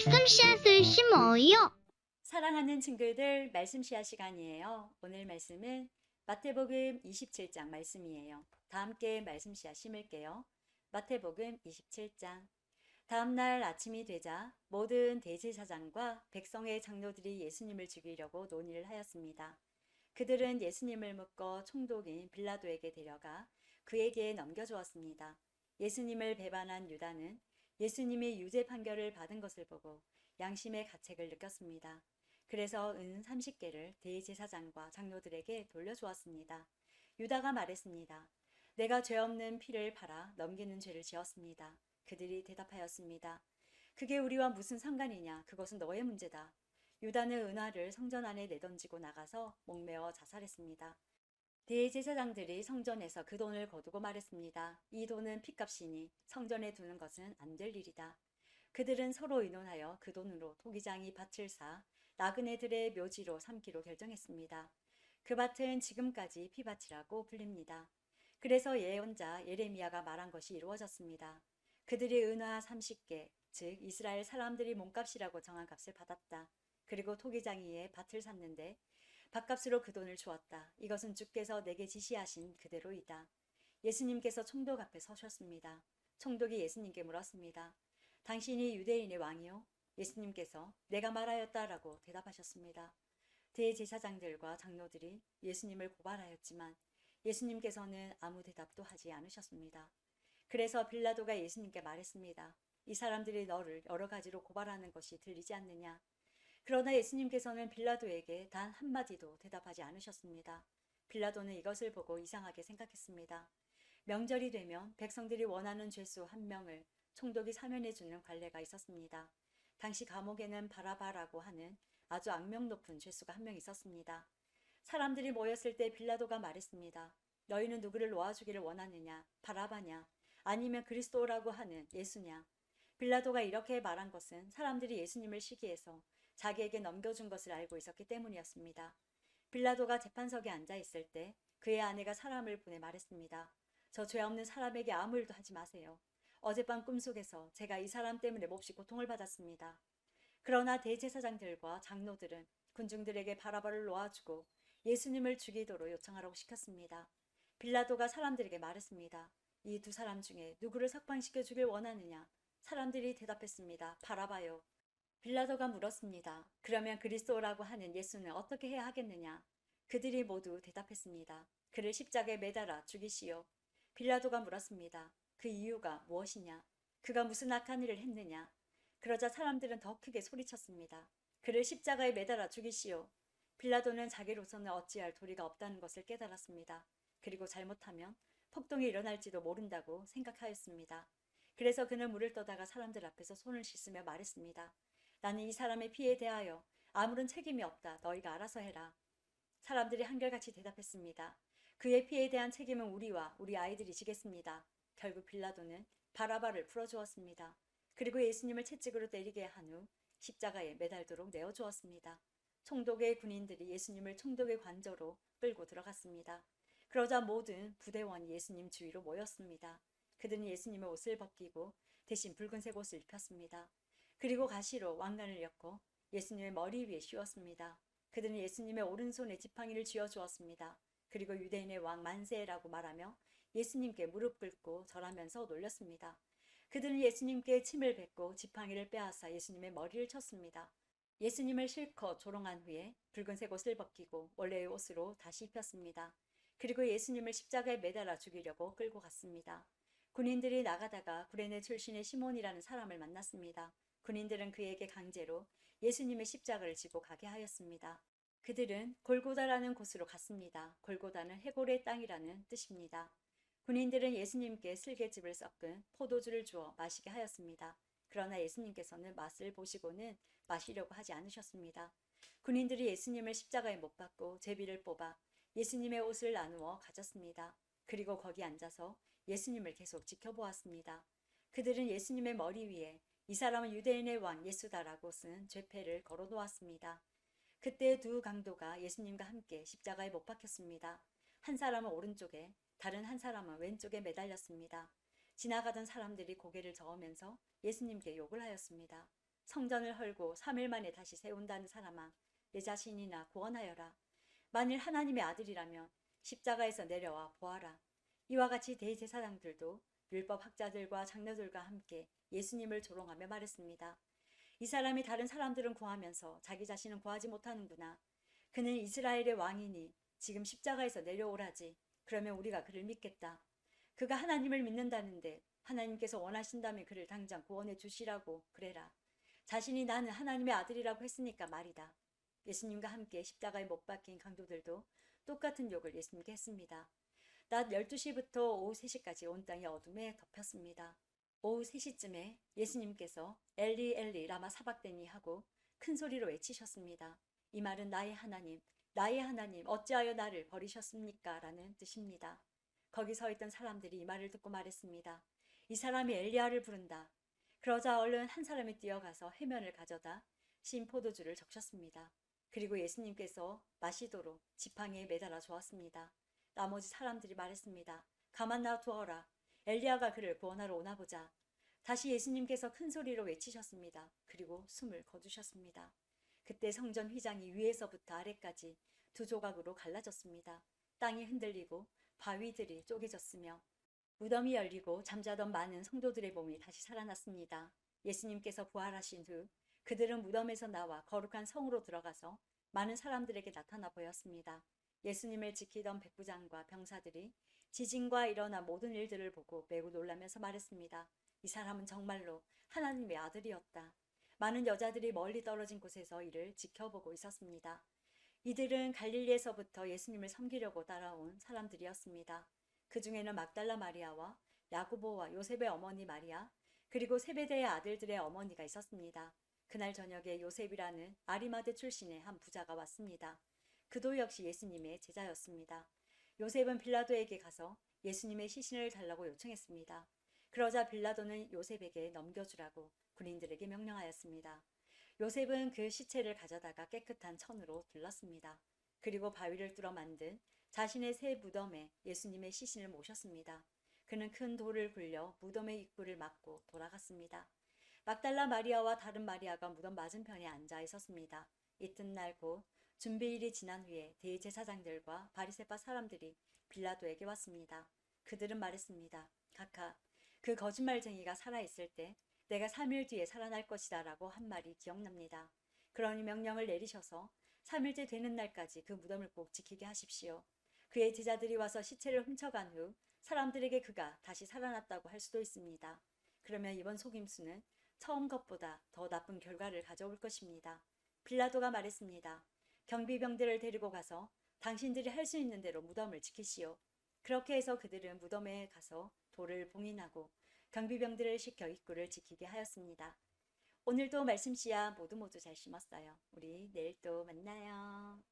말씀 씨앗을 심어요. 사랑하는 친구들, 말씀 시간 시간이에요. 오늘 말씀은 마태복음 27장 말씀이에요. 다 함께 말씀 씨앗 심을게요. 마태복음 27장. 다음 날 아침이 되자 모든 대제사장과 백성의 장로들이 예수님을 죽이려고 논의를 하였습니다. 그들은 예수님을 묶어 총독인 빌라도에게 데려가 그에게 넘겨주었습니다. 예수님을 배반한 유다는 예수님이 유죄 판결을 받은 것을 보고 양심의 가책을 느꼈습니다. 그래서 은 30개를 대제사장과 장로들에게 돌려주었습니다. 유다가 말했습니다. 내가 죄 없는 피를 팔아 넘기는 죄를 지었습니다. 그들이 대답하였습니다. 그게 우리와 무슨 상관이냐? 그것은 너의 문제다. 유다는 은화를 성전 안에 내던지고 나가서 목매어 자살했습니다. 대제사장들이 성전에서 그 돈을 거두고 말했습니다. 이 돈은 핏값이니 성전에 두는 것은 안 될 일이다. 그들은 서로 의논하여 그 돈으로 토기장이 밭을 사 나그네들의 묘지로 삼기로 결정했습니다. 그 밭은 지금까지 피밭이라고 불립니다. 그래서 예언자 예레미야가 말한 것이 이루어졌습니다. 그들이 은화 30개, 즉 이스라엘 사람들이 몸값이라고 정한 값을 받았다. 그리고 토기장이의 밭을 샀는데 밭값으로 그 돈을 주었다. 이것은 주께서 내게 지시하신 그대로이다. 예수님께서 총독 앞에 서셨습니다. 총독이 예수님께 물었습니다. 당신이 유대인의 왕이요? 예수님께서 내가 말하였다라고 대답하셨습니다. 대제사장들과 장로들이 예수님을 고발하였지만 예수님께서는 아무 대답도 하지 않으셨습니다. 그래서 빌라도가 예수님께 말했습니다. 이 사람들이 너를 여러 가지로 고발하는 것이 들리지 않느냐? 그러나 예수님께서는 빌라도에게 단 한마디도 대답하지 않으셨습니다. 빌라도는 이것을 보고 이상하게 생각했습니다. 명절이 되면 백성들이 원하는 죄수 한 명을 총독이 사면해 주는 관례가 있었습니다. 당시 감옥에는 바라바라고 하는 아주 악명 높은 죄수가 한 명 있었습니다. 사람들이 모였을 때 빌라도가 말했습니다. 너희는 누구를 놓아주기를 원하느냐? 바라바냐? 아니면 그리스도라고 하는 예수냐? 빌라도가 이렇게 말한 것은 사람들이 예수님을 시기해서 자기에게 넘겨준 것을 알고 있었기 때문이었습니다. 빌라도가 재판석에 앉아 있을 때 그의 아내가 사람을 보내 말했습니다. 저 죄 없는 사람에게 아무 일도 하지 마세요. 어젯밤 꿈속에서 제가 이 사람 때문에 몹시 고통을 받았습니다. 그러나 대제사장들과 장로들은 군중들에게 바라바를 놓아주고 예수님을 죽이도록 요청하라고 시켰습니다. 빌라도가 사람들에게 말했습니다. 이 두 사람 중에 누구를 석방시켜 주길 원하느냐? 사람들이 대답했습니다. 바라바요. 빌라도가 물었습니다. 그러면 그리스도라고 하는 예수는 어떻게 해야 하겠느냐? 그들이 모두 대답했습니다. 그를 십자가에 매달아 죽이시오. 빌라도가 물었습니다. 그 이유가 무엇이냐? 그가 무슨 악한 일을 했느냐? 그러자 사람들은 더 크게 소리쳤습니다. 그를 십자가에 매달아 죽이시오. 빌라도는 자기로서는 어찌할 도리가 없다는 것을 깨달았습니다. 그리고 잘못하면 폭동이 일어날지도 모른다고 생각하였습니다. 그래서 그는 물을 떠다가 사람들 앞에서 손을 씻으며 말했습니다. 나는 이 사람의 피에 대하여 아무런 책임이 없다. 너희가 알아서 해라. 사람들이 한결같이 대답했습니다. 그의 피에 대한 책임은 우리와 우리 아이들이 지겠습니다. 결국 빌라도는 바라바를 풀어주었습니다. 그리고 예수님을 채찍으로 때리게 한 후 십자가에 매달도록 내어주었습니다. 총독의 군인들이 예수님을 총독의 관저로 끌고 들어갔습니다. 그러자 모든 부대원이 예수님 주위로 모였습니다. 그들은 예수님의 옷을 벗기고 대신 붉은색 옷을 입혔습니다. 그리고 가시로 왕관을 엮고 예수님의 머리 위에 씌웠습니다. 그들은 예수님의 오른손에 지팡이를 쥐어주었습니다. 그리고 유대인의 왕 만세라고 말하며 예수님께 무릎 꿇고 절하면서 놀렸습니다. 그들은 예수님께 침을 뱉고 지팡이를 빼앗아 예수님의 머리를 쳤습니다. 예수님을 실컷 조롱한 후에 붉은색 옷을 벗기고 원래의 옷으로 다시 입혔습니다. 그리고 예수님을 십자가에 매달아 죽이려고 끌고 갔습니다. 군인들이 나가다가 구레네 출신의 시몬이라는 사람을 만났습니다. 군인들은 그에게 강제로 예수님의 십자가를 지고 가게 하였습니다. 그들은 골고다라는 곳으로 갔습니다. 골고다는 해골의 땅이라는 뜻입니다. 군인들은 예수님께 슬개즙을 섞은 포도주를 주어 마시게 하였습니다. 그러나 예수님께서는 맛을 보시고는 마시려고 하지 않으셨습니다. 군인들이 예수님을 십자가에 못 박고 제비를 뽑아 예수님의 옷을 나누어 가졌습니다. 그리고 거기 앉아서 예수님을 계속 지켜보았습니다. 그들은 예수님의 머리 위에 이 사람은 유대인의 왕 예수다라고 쓴 죄패를 걸어 놓았습니다. 그때 두 강도가 예수님과 함께 십자가에 못 박혔습니다. 한 사람은 오른쪽에, 다른 한 사람은 왼쪽에 매달렸습니다. 지나가던 사람들이 고개를 저으면서 예수님께 욕을 하였습니다. 성전을 헐고 3일 만에 다시 세운다는 사람아, 내 자신이나 구원하여라. 만일 하나님의 아들이라면 십자가에서 내려와 보아라. 이와 같이 대제사장들도 율법 학자들과 장로들과 함께 예수님을 조롱하며 말했습니다. 이 사람이 다른 사람들은 구하면서 자기 자신은 구하지 못하는구나. 그는 이스라엘의 왕이니 지금 십자가에서 내려오라지. 그러면 우리가 그를 믿겠다. 그가 하나님을 믿는다는데 하나님께서 원하신다면 그를 당장 구원해 주시라고 그래라. 자신이 나는 하나님의 아들이라고 했으니까 말이다. 예수님과 함께 십자가에 못 박힌 강도들도 똑같은 욕을 예수님께 했습니다. 낮 12시부터 오후 3시까지 온 땅이 어둠에 덮였습니다. 오후 3시쯤에 예수님께서 엘리 엘리 라마 사박데니 하고 큰 소리로 외치셨습니다. 이 말은 나의 하나님 어찌하여 나를 버리셨습니까? 라는 뜻입니다. 거기 서 있던 사람들이 이 말을 듣고 말했습니다. 이 사람이 엘리야를 부른다. 그러자 얼른 한 사람이 뛰어가서 해면을 가져다 신 포도주를 적셨습니다. 그리고 예수님께서 마시도록 지팡이에 매달아 주었습니다. 나머지 사람들이 말했습니다. 가만 놔두어라. 엘리야가 그를 구원하러 오나 보자. 다시 예수님께서 큰 소리로 외치셨습니다. 그리고 숨을 거두셨습니다. 그때 성전 휘장이 위에서부터 아래까지 두 조각으로 갈라졌습니다. 땅이 흔들리고 바위들이 쪼개졌으며 무덤이 열리고 잠자던 많은 성도들의 몸이 다시 살아났습니다. 예수님께서 부활하신 후 그들은 무덤에서 나와 거룩한 성으로 들어가서 많은 사람들에게 나타나 보였습니다. 예수님을 지키던 백부장과 병사들이 지진과 일어난 모든 일들을 보고 매우 놀라면서 말했습니다. 이 사람은 정말로 하나님의 아들이었다. 많은 여자들이 멀리 떨어진 곳에서 이를 지켜보고 있었습니다. 이들은 갈릴리에서부터 예수님을 섬기려고 따라온 사람들이었습니다. 그 중에는 막달라 마리아와 야고보와 요셉의 어머니 마리아, 그리고 세베대의 아들들의 어머니가 있었습니다. 그날 저녁에 요셉이라는 아리마대 출신의 한 부자가 왔습니다. 그도 역시 예수님의 제자였습니다. 요셉은 빌라도에게 가서 예수님의 시신을 달라고 요청했습니다. 그러자 빌라도는 요셉에게 넘겨주라고 군인들에게 명령하였습니다. 요셉은 그 시체를 가져다가 깨끗한 천으로 둘렀습니다. 그리고 바위를 뚫어 만든 자신의 새 무덤에 예수님의 시신을 모셨습니다. 그는 큰 돌을 굴려 무덤의 입구를 막고 돌아갔습니다. 막달라 마리아와 다른 마리아가 무덤 맞은편에 앉아 있었습니다. 이튿날 곧 준비일이 지난 후에 대제사장들과 바리새파 사람들이 빌라도에게 왔습니다. 그들은 말했습니다. 각하, 그 거짓말쟁이가 살아있을 때 내가 3일 뒤에 살아날 것이다 라고 한 말이 기억납니다. 그러니 명령을 내리셔서 3일째 되는 날까지 그 무덤을 꼭 지키게 하십시오. 그의 제자들이 와서 시체를 훔쳐간 후 사람들에게 그가 다시 살아났다고 할 수도 있습니다. 그러면 이번 속임수는 처음 것보다 더 나쁜 결과를 가져올 것입니다. 빌라도가 말했습니다. 경비병들을 데리고 가서 당신들이 할 수 있는 대로 무덤을 지키시오. 그렇게 해서 그들은 무덤에 가서 돌을 봉인하고 경비병들을 시켜 입구를 지키게 하였습니다. 오늘도 말씀 씨앗 모두 잘 심었어요. 우리 내일 또 만나요.